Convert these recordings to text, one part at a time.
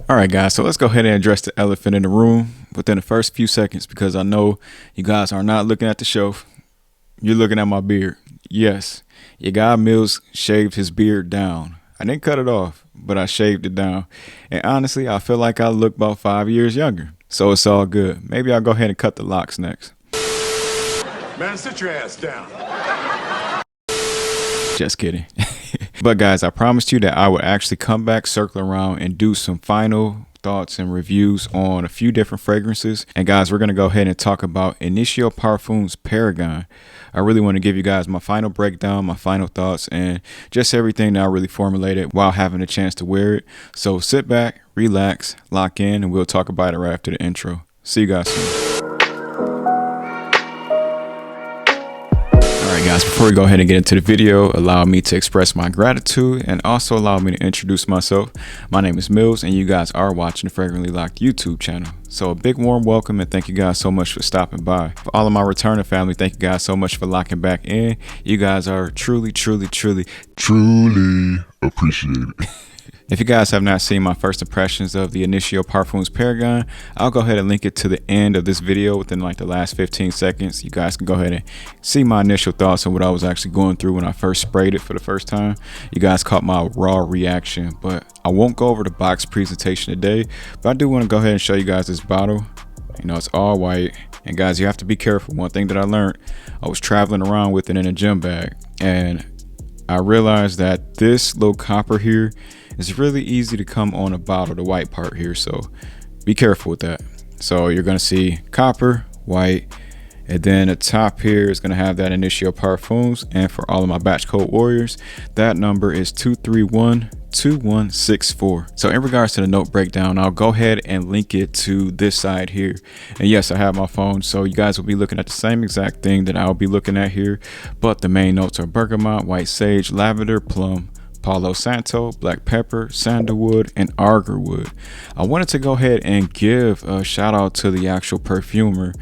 All right, guys, so let's go ahead and address the elephant in the room within the first few seconds because I know you guys are not looking at the shelf. You're looking at my beard. Yes, your guy Mills shaved his beard down. I didn't cut it off, but I shaved it down. And honestly, I feel like I look about 5 years younger. So it's all good. Maybe I'll go ahead and cut the locks next. Man, sit your ass down. Just kidding. But guys, I promised you that I would actually come back, circle around, and do some final thoughts and reviews on a few different fragrances. And guys, we're going to go ahead and talk about Initio Parfums Paragon. I really want to give you guys my final breakdown, my final thoughts, and just everything that I really formulated while having a chance to wear it. So sit back, relax, lock in, and we'll talk about it right after the intro. See you guys soon. Alright guys, before we go ahead and get into the video, allow me to express my gratitude and also allow me to introduce myself. My name is Mills and you guys are watching the Fragrantly Locked YouTube channel. So a big warm welcome and thank you guys so much for stopping by. For all of my returning family, thank you guys so much for locking back in. You guys are truly Appreciated. If you guys have not seen my first impressions of the Initio Parfums Paragon, I'll go ahead and link it to the end of this video within like the last 15 seconds. You guys can go ahead and see my initial thoughts on what I was actually going through when I first sprayed it for the first time. You guys caught my raw reaction, but I won't go over the box presentation today, but I do want to go ahead and show you guys this bottle. You know, it's all white, and guys, you have to be careful. One thing that I learned, I was traveling around with it in a gym bag, and I realized that this little copper here is really easy to come on a bottle, the white part here, so be careful with that. So you're going to see copper, white, and then the top here is going to have that Initio Parfums. And for all of my batch code warriors, that number is 2312164. So in regards to the note breakdown, I'll go ahead and link it to this side here. And yes, I have my phone, so you guys will be looking at the same exact thing that I'll be looking at here, but the main notes are bergamot, white sage, lavender, plum, Palo Santo, black pepper, sandalwood, and agarwood. I wanted to go ahead and give a shout out to the actual perfumer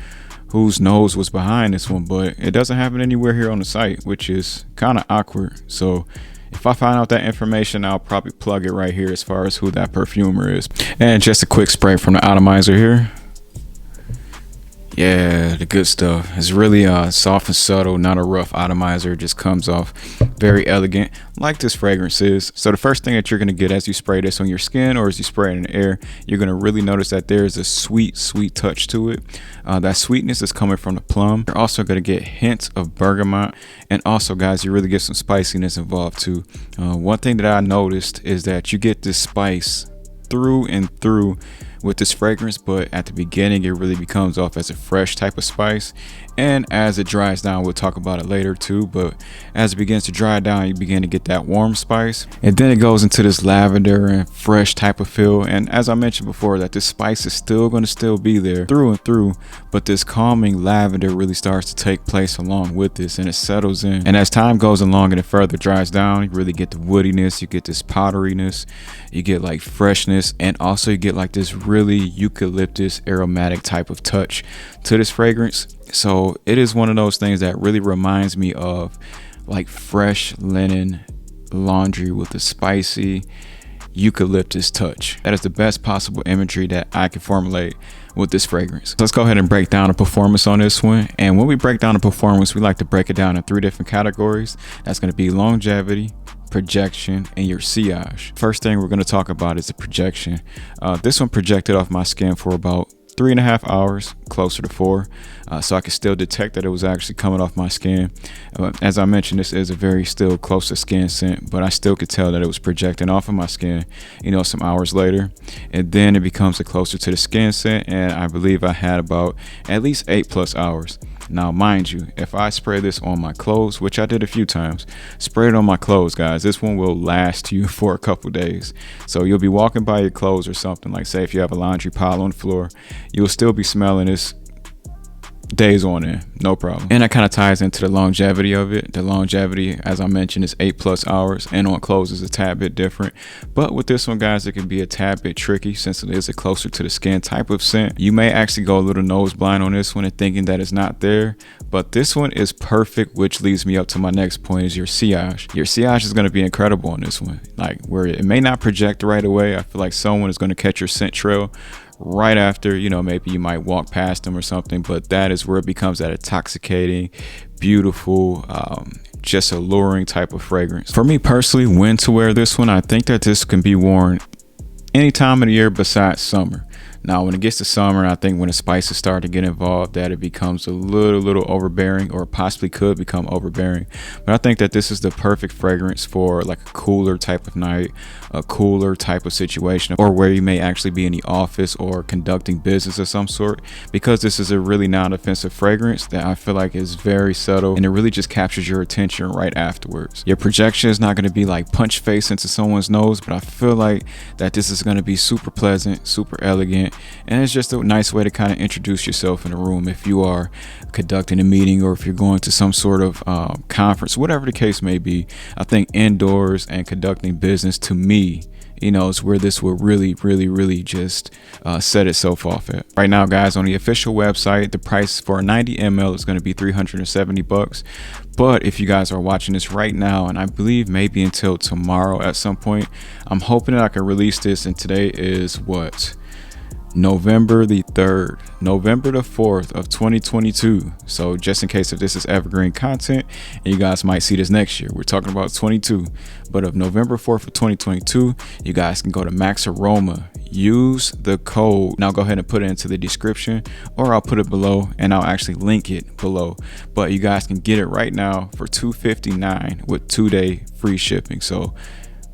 whose nose was behind this one, but it doesn't have it anywhere here on the site, which is kind of awkward. So if I find out that information, I'll probably plug it right here as far as who that perfumer is. And just a quick spray from the atomizer here. Yeah, the good stuff. It's really soft and subtle, not a rough atomizer. It just comes off very elegant, like this fragrance is. So the first thing that you're going to get as you spray this on your skin or as you spray it in the air, you're going to really notice that there is a sweet touch to it. That sweetness is coming from the plum. You're also going to get hints of bergamot, and also guys, you really get some spiciness involved too. One thing that I noticed is that you get this spice through and through with this fragrance, but at the beginning it really becomes off as a fresh type of spice, and as it dries down, we'll talk about it later too, but as it begins to dry down, you begin to get that warm spice, and then it goes into this lavender and fresh type of feel. And as I mentioned before, that this spice is still going to be there through and through, but this calming lavender really starts to take place along with this, and it settles in. And as time goes along and it further dries down, you really get the woodiness, you get this powderiness, you get like freshness, and also you get like this really eucalyptus aromatic type of touch to this fragrance. So it is one of those things that really reminds me of like fresh linen laundry with a spicy eucalyptus touch. That is the best possible imagery that I can formulate with this fragrance. So let's go ahead and break down the performance on this one. And when we break down the performance, we like to break it down in 3 different categories. That's going to be longevity, projection, and your sillage. First thing we're going to talk about is the projection. This one projected off my skin for about 3.5 hours, closer to 4, so I could still detect that it was actually coming off my skin. As I mentioned, this is a very still close to skin scent, but I still could tell that it was projecting off of my skin, you know, some hours later. And then it becomes a closer to the skin scent, and I believe I had about at least 8+ hours. Now, mind you, if I spray this on my clothes, which I did a few times, spray it on my clothes, guys, this one will last you for a couple days. So you'll be walking by your clothes or something, like say if you have a laundry pile on the floor, you'll still be smelling this days on end, no problem. And that kind of ties into the longevity of it. The longevity, as I mentioned, is 8+ hours, and on clothes is a tad bit different. But with this one, guys, it can be a tad bit tricky since it is a closer to the skin type of scent. You may actually go a little nose blind on this one and thinking that it's not there, but this one is perfect, which leads me up to my next point, is your sillage. Your sillage is going to be incredible on this one. Like, where it may not project right away, I feel like someone is going to catch your scent trail right after, you know, maybe you might walk past them or something, but that is where it becomes that intoxicating, beautiful, just alluring type of fragrance. For me personally, when to wear this one, I think that this can be worn any time of the year besides summer. Now, when it gets to summer, I think when the spices start to get involved, that it becomes a little overbearing, or possibly could become overbearing. But I think that this is the perfect fragrance for like a cooler type of night, a cooler type of situation, or where you may actually be in the office or conducting business of some sort, because this is a really non-offensive fragrance that I feel like is very subtle, and it really just captures your attention right afterwards. Your projection is not going to be like punch face into someone's nose, but I feel like that this is going to be super pleasant, super elegant, and it's just a nice way to kind of introduce yourself in a room if you are conducting a meeting, or if you're going to some sort of conference, whatever the case may be. I think indoors and conducting business, to me, you know, is where this will really just set itself off at. Right now, guys, on the official website, the price for a 90 ml is going to be $370. But if you guys are watching this right now, and I believe maybe until tomorrow at some point, I'm hoping that I can release this, and today is what? November the 3rd, November the 4th of 2022. So just in case if this is evergreen content and you guys might see this next year, we're talking about 22, but of November 4th of 2022, you guys can go to MAXAROMA, use the code, and I'll go ahead and put it into the description, or I'll put it below and I'll actually link it below, but you guys can get it right now for $259 with 2-day free shipping. So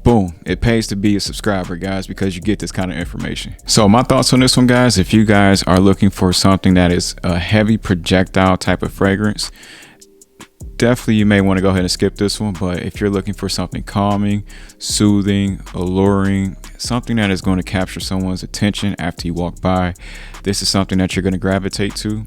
boom, it pays to be a subscriber, guys, because you get this kind of information. So my thoughts on this one, guys, if you guys are looking for something that is a heavy projectile type of fragrance, definitely you may want to go ahead and skip this one. But if you're looking for something calming, soothing, alluring, something that is going to capture someone's attention after you walk by, this is something that you're going to gravitate to.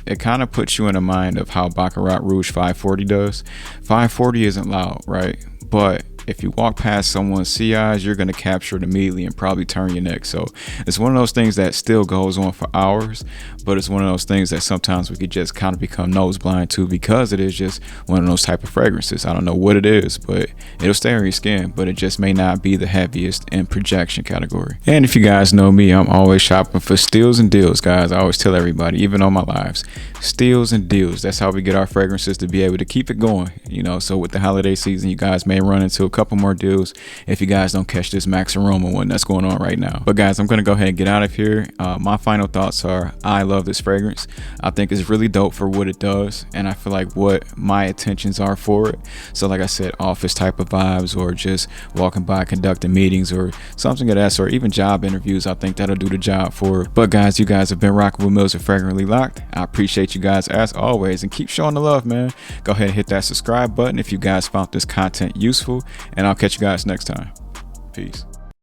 It kind of puts you in the mind of how Baccarat Rouge 540 does. 540 isn't loud, right? But if you walk past someone's sillage, you're going to capture it immediately and probably turn your neck. So it's one of those things that still goes on for hours, but it's one of those things that sometimes we could just kind of become nose blind to, because it is just one of those type of fragrances. I don't know what it is, but it'll stay on your skin, but it just may not be the heaviest in projection category. And if you guys know me, I'm always shopping for steals and deals, guys. I always tell everybody, even on my lives, steals and deals. That's how we get our fragrances to be able to keep it going, you know. So with the holiday season, you guys may run into a couple more deals if you guys don't catch this MAXAROMA one that's going on right now. But guys, I'm gonna go ahead and get out of here. My final thoughts are, I love this fragrance. I think it's really dope for what it does, and I feel like what my intentions are for it. So like I said, office type of vibes, or just walking by conducting meetings or something of that sort, or even job interviews, I think that'll do the job for it. But guys, you guys have been rocking with Mills and Fragrantly Locked. I appreciate you guys as always, and keep showing the love, man. Go ahead and hit that subscribe button if you guys found this content useful, and I'll catch you guys next time. Peace.